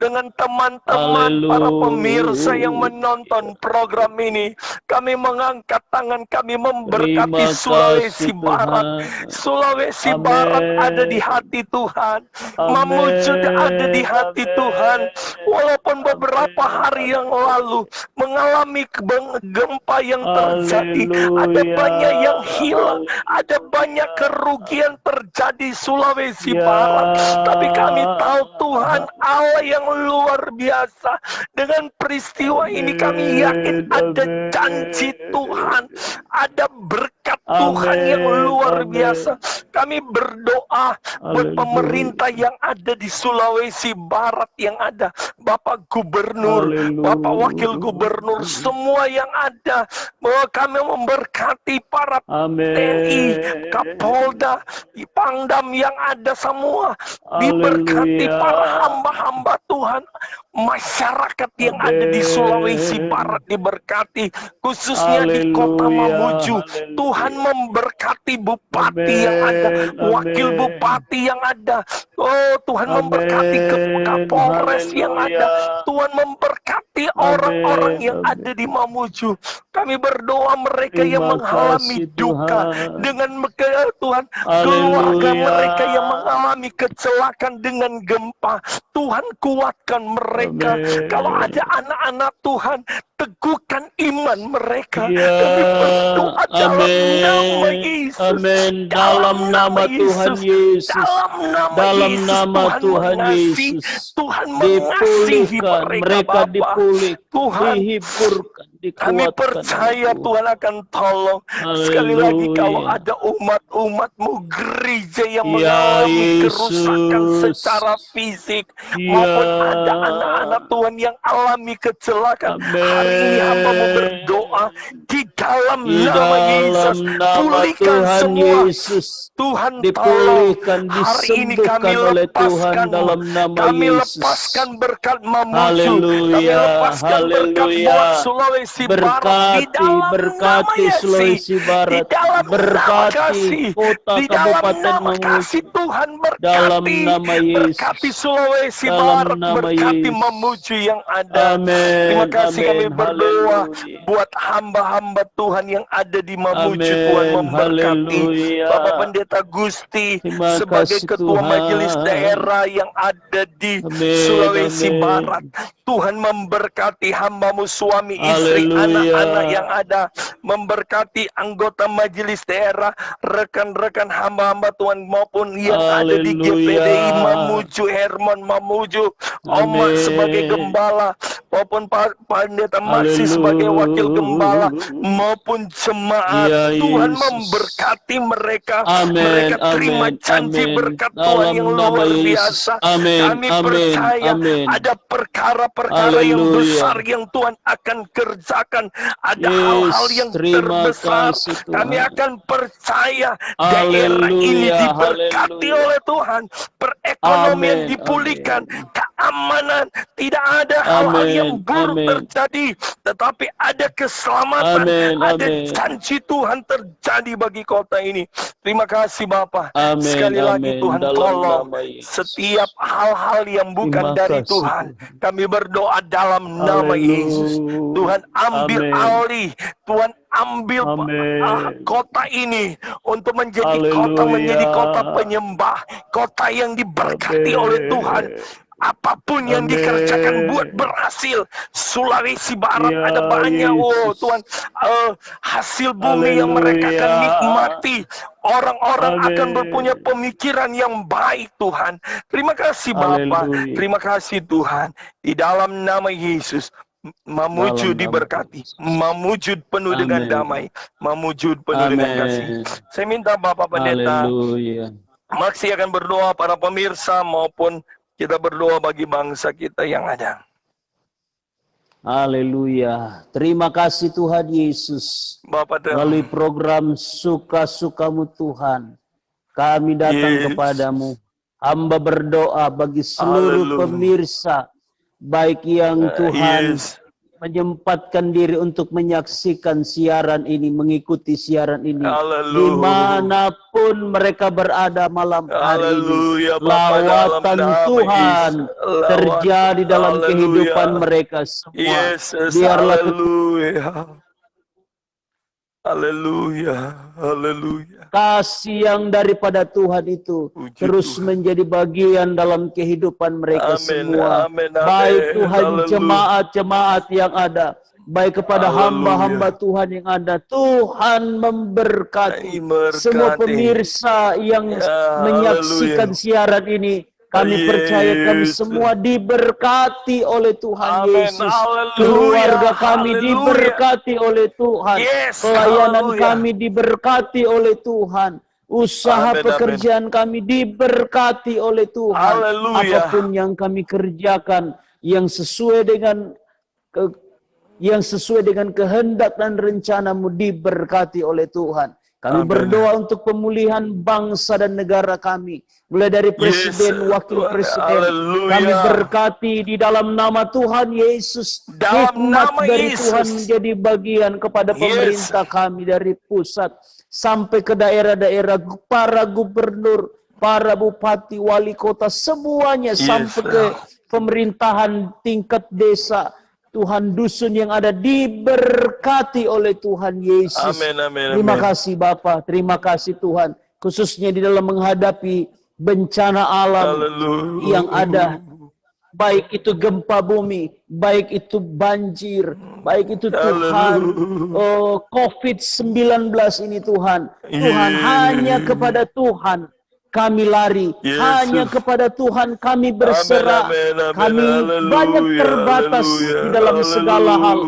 Dengan teman-teman para pemirsa yang Haleluya. menonton program ini, kami mengangkat tangan, kami memberkati Terima Sulawesi kasih, Barat. Tuhan. Sulawesi Amin. Barat ada di hati Tuhan. Mamuju ada di hati Amin. Tuhan. Walaupun beberapa hari yang lalu mengalami gempa yang terjadi, ada Haleluya. banyak yang hilang, ada banyak kerugian terjadi Sulawesi Ya. Barat. Tapi kami tahu Tuhan Allah yang luar biasa. Dengan peristiwa ini kami yakin ada Amin. janji Tuhan, ada berkat Tuhan yang luar Amin. biasa. Kami berdoa buat Haleluya. pemerintah yang ada di Sulawesi Barat, yang ada Bapak Gubernur, Haleluya. Bapak Wakil Gubernur, semua yang ada, bahwa kami memberkati para Amin. TNI, Kapolda, Pangdam yang ada semua, diberkati Haleluya. para hamba-hamba Tuhan, masyarakat yang ada di Sulawesi Barat diberkati, khususnya di Kota Haleluya. Mamuju. Haleluya. Tuhan memberkati bupati yang ada, wakil Amin. bupati yang ada. Oh, Tuhan memberkati Amin. Kapolres yang ada. Haleluya. Tuhan memberkati orang-orang yang ada di Mamuju. Kami berdoa mereka yang Terima mengalami kasih, duka Tuhan. dengan Tuhan, keluarga Haleluya. mereka yang mengalami kecelakaan dengan gempa. Tuhan kuatkan mereka. Amin. Kalau ada anak-anak Tuhan, teguhkan iman mereka. Ya. Kami berdoa dalam Amin. nama Yesus. Amin. Dalam nama Tuhan Yesus. Dalam nama Tuhan mengasihi. Yesus. Tuhan mengasihi Dipulihkan. mereka, Mereka Bapa. dipulihkan. Tuhan, Dihiburkan. kami Dikuatkan. percaya oleh Tuhan akan tolong. Sekali Haleluya. lagi, kalau ada umat-umatmu gereja yang Ya, mengalami Yesus. kerusakan secara fisik, Ya. maupun ada anak-anak Tuhan yang alami kecelakaan, hari ini hamba-Mu berdoa di dalam Di nama Yesus, dalam nama pulihkan Tuhan semua. Yesus. Tuhan tolong. Dipulihkan, Hari ini kami disembuhkan oleh Tuhan lepaskan, dalam nama kami Yesus. lepaskan berkat Mamuju, Haleluya, kami lepaskan berkat haleluya. buat Sulawesi Barat di dalam nama Berkati Yesus, Sulawesi di Barat, dalam nama berkati kasih, kota di dalam kabupaten nama Mamuju, kasih Tuhan, dalam berkati, nama Yesus, berkati Sulawesi dalam Barat, nama berkati Yesus. Mamuju yang ada. Amin. Terima kasih, kami Amin. berdoa Haleluya. buat hamba-hamba Tuhan yang ada di Mamuju. Amin. Tuhan memberkati Haleluya. Bapak Pendeta Gusti Terima sebagai kasih, ketua Tuhan. majelis daerah yang ada di Amin. Sulawesi Amin. Barat. Tuhan memberkati hamba-Mu, suami, istri, Haleluya. anak-anak yang ada, memberkati anggota majelis daerah, rekan-rekan hamba-hamba Tuhan maupun yang ada di Haleluya. GPDI Mamuju, Hermon Mamuju, Oma Amin. sebagai gembala, maupun Pak Pendeta Maksi Haleluya. sebagai wakil gembala, maupun jemaat. Ya, Tuhan Yesus. memberkati mereka. Amin, Mereka terima amin, janji amin. berkat Dalam Tuhan yang nama luar Yesus. biasa. Amin, Kami amin, percaya amin. ada perkara-perkara yang Haleluya. besar yang Tuhan akan kerjakan. Ada Yes, hal-hal yang terima terbesar. kasih, Tuhan. Kami akan percaya daerah ini Haleluya, diberkati haleluya. oleh Tuhan. Perekonomian Amin, dipulihkan, amin. keamanan, tidak ada hal-hal Amin, yang buruk amin. terjadi, tetapi ada keselamatan, Amin, ada amin. janji Tuhan terjadi bagi kota ini. Terima kasih Bapa. Amin, Sekali lagi amin. Tuhan Dalam tolong nama Yesus. setiap hal-hal yang bukan Terima dari kasih, Tuhan. Tuhan. Kami berdoa dalam nama Haleluya. Yesus. Tuhan ambil Amin. alih, Tuhan ambil Amin. kota ini untuk menjadi Haleluya. kota penyembah, kota yang diberkati Amin. oleh Tuhan. Apapun yang dikerjakan buat berhasil. Sulawesi Barat ada banyak, oh Tuhan, hasil bumi yang mereka akan nikmati. Orang-orang akan berpunya pemikiran yang baik, Tuhan. Terima kasih Bapa, terima kasih Tuhan. Di dalam nama Yesus, Mamuju diberkati, Mamuju penuh dengan damai, Mamuju penuh dengan kasih. Saya minta Bapak Pendeta, Maksi akan berdoa para pemirsa maupun kita berdoa bagi bangsa kita yang ada. Haleluya. Terima kasih Tuhan Yesus. Bapak melalui program Suka-Sukamu Tuhan, kami datang kepadamu. Hamba berdoa bagi seluruh pemirsa, baik yang Tuhan menyempatkan diri untuk menyaksikan siaran ini, mengikuti siaran ini, dimanapun mereka berada malam hari ini. Lawatan Tuhan terjadi dalam kehidupan mereka semua. Biarlah haleluya, haleluya. Kasih yang daripada Tuhan itu terus menjadi bagian dalam kehidupan mereka semua. Baik Tuhan, jemaat-jemaat yang ada, baik kepada hamba-hamba Tuhan yang ada, Tuhan memberkati semua pemirsa yang menyaksikan siaran ini. Kami percaya kami semua diberkati oleh Tuhan Yesus. Keluarga kami diberkati oleh Tuhan. Pelayanan kami diberkati oleh Tuhan. Usaha pekerjaan kami diberkati oleh Tuhan. Apapun yang kami kerjakan yang sesuai dengan kehendak dan rencanamu diberkati oleh Tuhan. Kami berdoa untuk pemulihan bangsa dan negara kami. Mulai dari presiden, wakil presiden. Kami berkati di dalam nama Tuhan Yesus. Hikmat dari Tuhan menjadi bagian kepada pemerintah kami dari pusat sampai ke daerah-daerah, para gubernur, para bupati, wali kota, semuanya sampai ke pemerintahan tingkat desa. Tuhan, dusun yang ada diberkati oleh Tuhan Yesus. Terima kasih Bapa, terima kasih Tuhan. Khususnya di dalam menghadapi bencana alam yang ada. Baik itu gempa bumi, baik itu banjir, baik itu Tuhan COVID-19 ini Tuhan. Tuhan, hanya kepada Tuhan kami lari, hanya kepada Tuhan kami berserah. Kami banyak terbatas di dalam segala hal.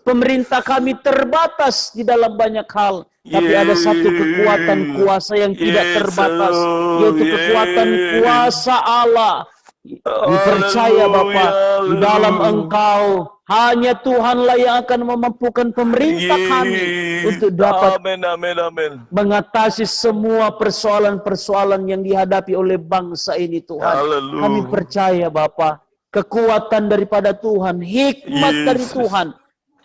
Pemerintah kami terbatas di dalam banyak hal. Tapi ada satu kekuatan kuasa yang tidak terbatas, yaitu kekuatan kuasa Allah. Dipercaya Bapa, di dalam Engkau hanya Tuhanlah yang akan memampukan pemerintah kami untuk dapat mengatasi semua persoalan-persoalan yang dihadapi oleh bangsa ini Tuhan. Kami percaya Bapa, kekuatan daripada Tuhan, hikmat dari Tuhan.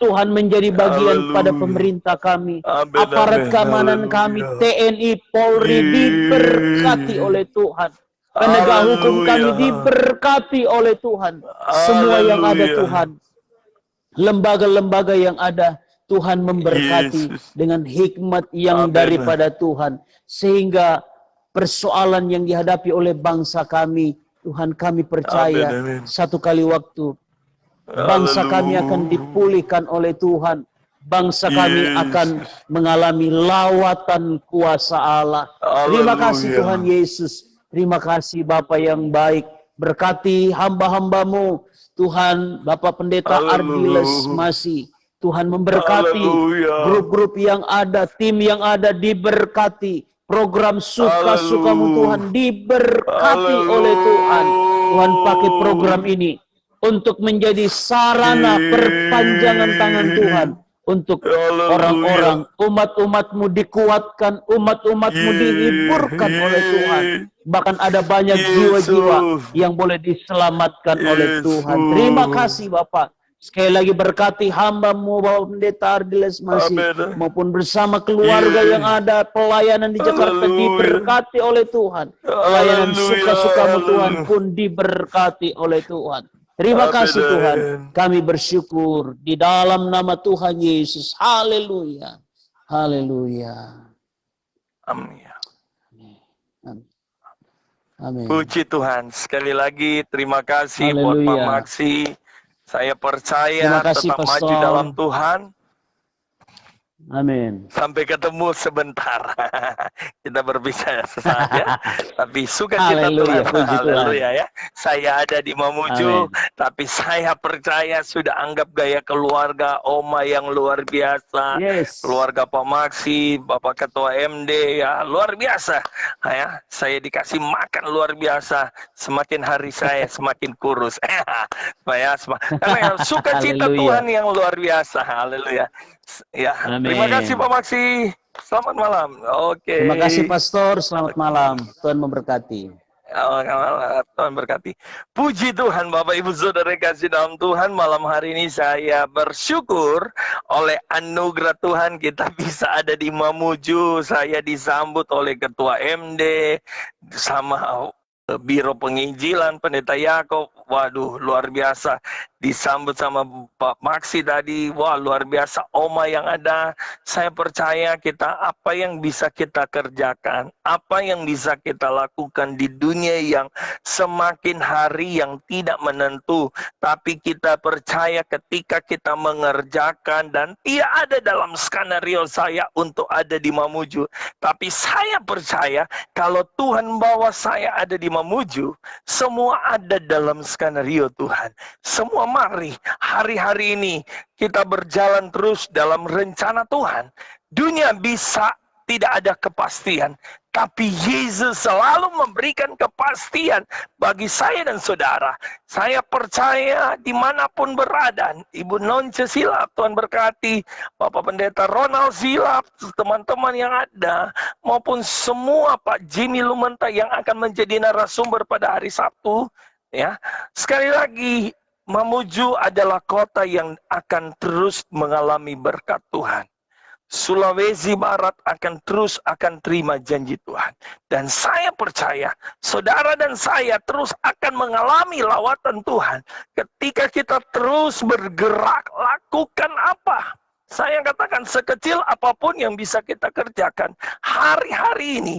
Tuhan menjadi bagian pada pemerintah kami, aparat keamanan kami, TNI, Polri diberkati oleh Tuhan. Penegak hukum kami diberkati oleh Tuhan. Semua yang ada Tuhan, lembaga-lembaga yang ada, Tuhan memberkati dengan hikmat yang daripada Tuhan. Sehingga persoalan yang dihadapi oleh bangsa kami, Tuhan, kami percaya satu kali waktu bangsa kami akan dipulihkan oleh Tuhan. Bangsa kami akan mengalami lawatan kuasa Allah. Terima kasih Tuhan Yesus. Terima kasih Bapa yang baik. Berkati hamba-hambamu. Tuhan, Bapak Pendeta Ardiles Masih. Tuhan memberkati grup-grup yang ada, tim yang ada diberkati. Program Suka-Sukamu Tuhan diberkati oleh Tuhan. Tuhan pakai program ini untuk menjadi sarana perpanjangan tangan Tuhan. Untuk orang-orang, umat-umatmu dikuatkan, umat-umatmu dihiburkan oleh Tuhan. Bahkan ada banyak jiwa-jiwa yang boleh diselamatkan oleh Tuhan. Terima kasih Bapak. Sekali lagi berkati hamba-Mu Bapak Pendeta Ardiles Masih, maupun bersama keluarga yang ada, pelayanan di Jakarta diberkati oleh Tuhan. Pelayanan Suka-Sukamu Tuhan pun diberkati oleh Tuhan. Terima kasih Tuhan. Kami bersyukur di dalam nama Tuhan Yesus. Haleluya. Haleluya. Amin. Amin. Amin. Puji Tuhan. Sekali lagi terima kasih buat Pak Haleluya. Maksi. Saya Terima percaya kasih, tetap maju Pastor. dalam Tuhan. Amin. Sampai ketemu sebentar. Kita berbicara sesaat ya. Tapi sukacita Haleluya, Tuhan. puji Tuhan. Haleluya ya. Saya ada di Mamuju, Amin. tapi saya percaya sudah anggap gaya keluarga Oma yang luar biasa. Yes. Keluarga Pak Maksi, Bapak Ketua MD ya, luar biasa. Ya, saya dikasih makan luar biasa. Semakin hari saya semakin kurus. Karena sukacita Haleluya. Tuhan yang luar biasa. Haleluya. Ya, terima kasih Amin. Pak Maksi. Selamat malam. Oke. Terima kasih, Pastor. Selamat malam. Tuhan memberkati. Tuhan berkati. Puji Tuhan Bapak Ibu Saudara kasih dalam Tuhan. Malam hari ini saya bersyukur oleh anugerah Tuhan kita bisa ada di Mamuju. Saya disambut oleh Ketua MD sama Biro Penginjilan Pendeta Yakob. Waduh, luar biasa. Disambut sama Pak Maksi tadi. Wah, luar biasa. Oma yang ada. Saya percaya apa yang bisa kita kerjakan, apa yang bisa kita lakukan di dunia yang semakin hari yang tidak menentu. Tapi kita percaya ketika kita mengerjakan, dan tidak ada dalam skenario saya untuk ada di Mamuju. Tapi saya percaya kalau Tuhan bawa saya ada di Mamuju, semua ada dalam skenario Tuhan. Semua mari hari-hari ini kita berjalan terus dalam rencana Tuhan. Dunia bisa tidak ada kepastian, tapi Yesus selalu memberikan kepastian bagi saya dan saudara. Saya percaya dimanapun berada, Ibu Nonce Silap, Tuhan berkati, Bapak Pendeta Ronald Silap, teman-teman yang ada, maupun semua Pak Jimmy Lumenta yang akan menjadi narasumber pada hari Sabtu. Ya, sekali lagi, Mamuju adalah kota yang akan terus mengalami berkat Tuhan. Sulawesi Barat akan terima janji Tuhan. Dan saya percaya, saudara dan saya terus akan mengalami lawatan Tuhan. Ketika kita terus bergerak, lakukan apa? Saya katakan sekecil apapun yang bisa kita kerjakan. Hari-hari ini,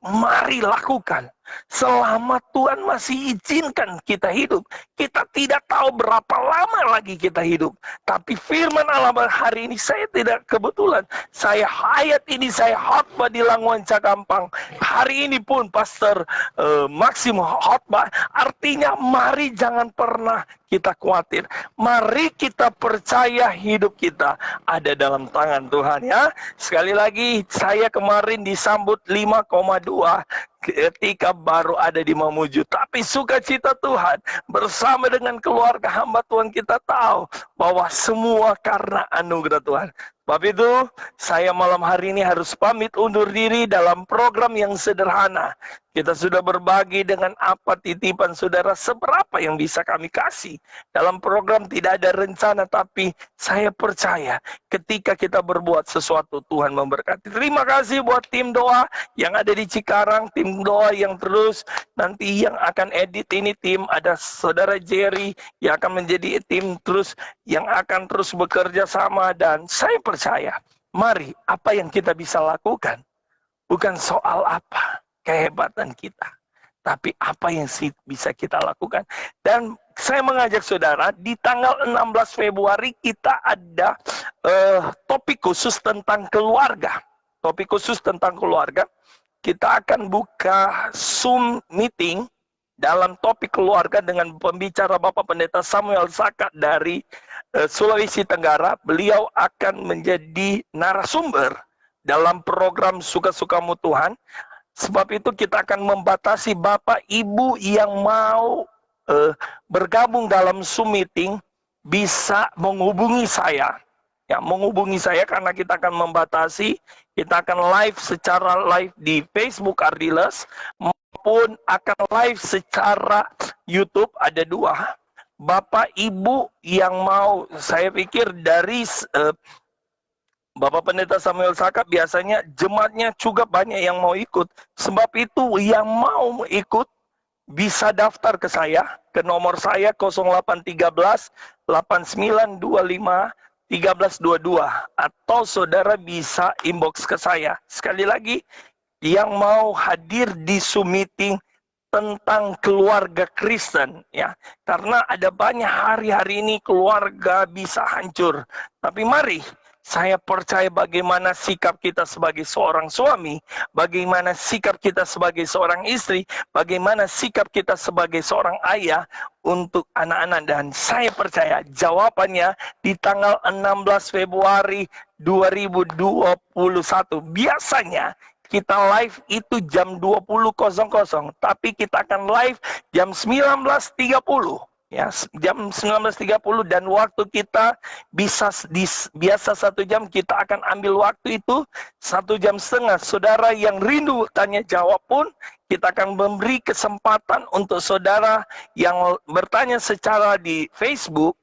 mari lakukan. Selama Tuhan masih izinkan kita hidup, kita tidak tahu berapa lama lagi kita hidup. Tapi firman Allah hari ini saya tidak kebetulan. Saya hayat ini, saya khotbah di Languan Cakampang. Hari ini pun Pastor Maxim khotbah. Artinya mari jangan pernah kita khawatir. Mari kita percaya hidup kita ada dalam tangan Tuhan ya. Sekali lagi saya kemarin disambut 5,2 ketika baru ada di Mamuju. Tapi sukacita Tuhan bersama dengan keluarga hamba Tuhan, kita tahu bahwa semua karena anugerah Tuhan. Sebab itu saya malam hari ini harus pamit undur diri dalam program yang sederhana. Kita sudah berbagi dengan apa titipan saudara, seberapa yang bisa kami kasih. Dalam program tidak ada rencana, tapi saya percaya ketika kita berbuat sesuatu, Tuhan memberkati. Terima kasih buat tim doa yang ada di Cikarang, tim doa yang terus nanti yang akan edit ini, tim ada saudara Jerry yang akan menjadi tim terus yang akan terus bekerja sama. Dan saya percaya, mari apa yang kita bisa lakukan bukan soal apa kehebatan kita, tapi apa yang bisa kita lakukan. Dan saya mengajak saudara, di tanggal 16 Februari kita ada topik khusus tentang keluarga. Topik khusus tentang keluarga. Kita akan buka Zoom meeting dalam topik keluarga dengan pembicara Bapak Pendeta Samuel Saka dari Sulawesi Tenggara. Beliau akan menjadi narasumber dalam program Suka-Sukamu Tuhan. Sebab itu kita akan membatasi Bapak Ibu yang mau bergabung dalam Zoom meeting bisa menghubungi saya. Ya, menghubungi saya karena kita akan membatasi, kita akan live secara live di Facebook Ardiles maupun akan live secara YouTube, ada dua. Bapak Ibu yang mau, saya pikir dari Bapak Pendeta Samuel Saka biasanya jemaatnya juga banyak yang mau ikut. Sebab itu yang mau ikut bisa daftar ke saya, ke nomor saya 0813 8925 1322, atau saudara bisa inbox ke saya. Sekali lagi, yang mau hadir di Zoom meeting tentang keluarga Kristen, ya, karena ada banyak hari-hari ini keluarga bisa hancur. Tapi mari, saya percaya bagaimana sikap kita sebagai seorang suami, bagaimana sikap kita sebagai seorang istri, bagaimana sikap kita sebagai seorang ayah untuk anak-anak. Dan saya percaya jawabannya di tanggal 16 Februari 2021. Biasanya kita live itu jam 20.00, tapi kita akan live jam 19.30. Ya, jam 19.30 dan waktu kita biasa 1 jam, kita akan ambil waktu itu 1,5 jam. Saudara yang rindu tanya jawab pun, kita akan memberi kesempatan untuk saudara yang bertanya secara di Facebook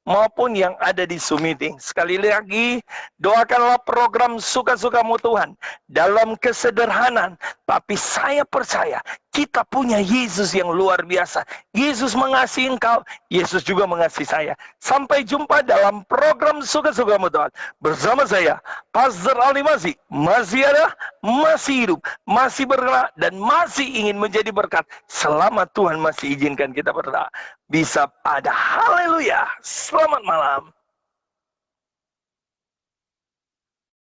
maupun yang ada di Zoom meeting. Sekali lagi, doakanlah program Suka-Sukamu Tuhan dalam kesederhanaan. Tapi saya percaya kita punya Yesus yang luar biasa. Yesus mengasihi engkau, Yesus juga mengasihi saya. Sampai jumpa dalam program Suka-Sukamu Tuhan. Bersama saya, Pastor Aldi masih ada, masih hidup, masih bergerak, dan masih ingin menjadi berkat. Selama Tuhan masih izinkan kita berdoa bisa ada. Haleluya. Selamat malam.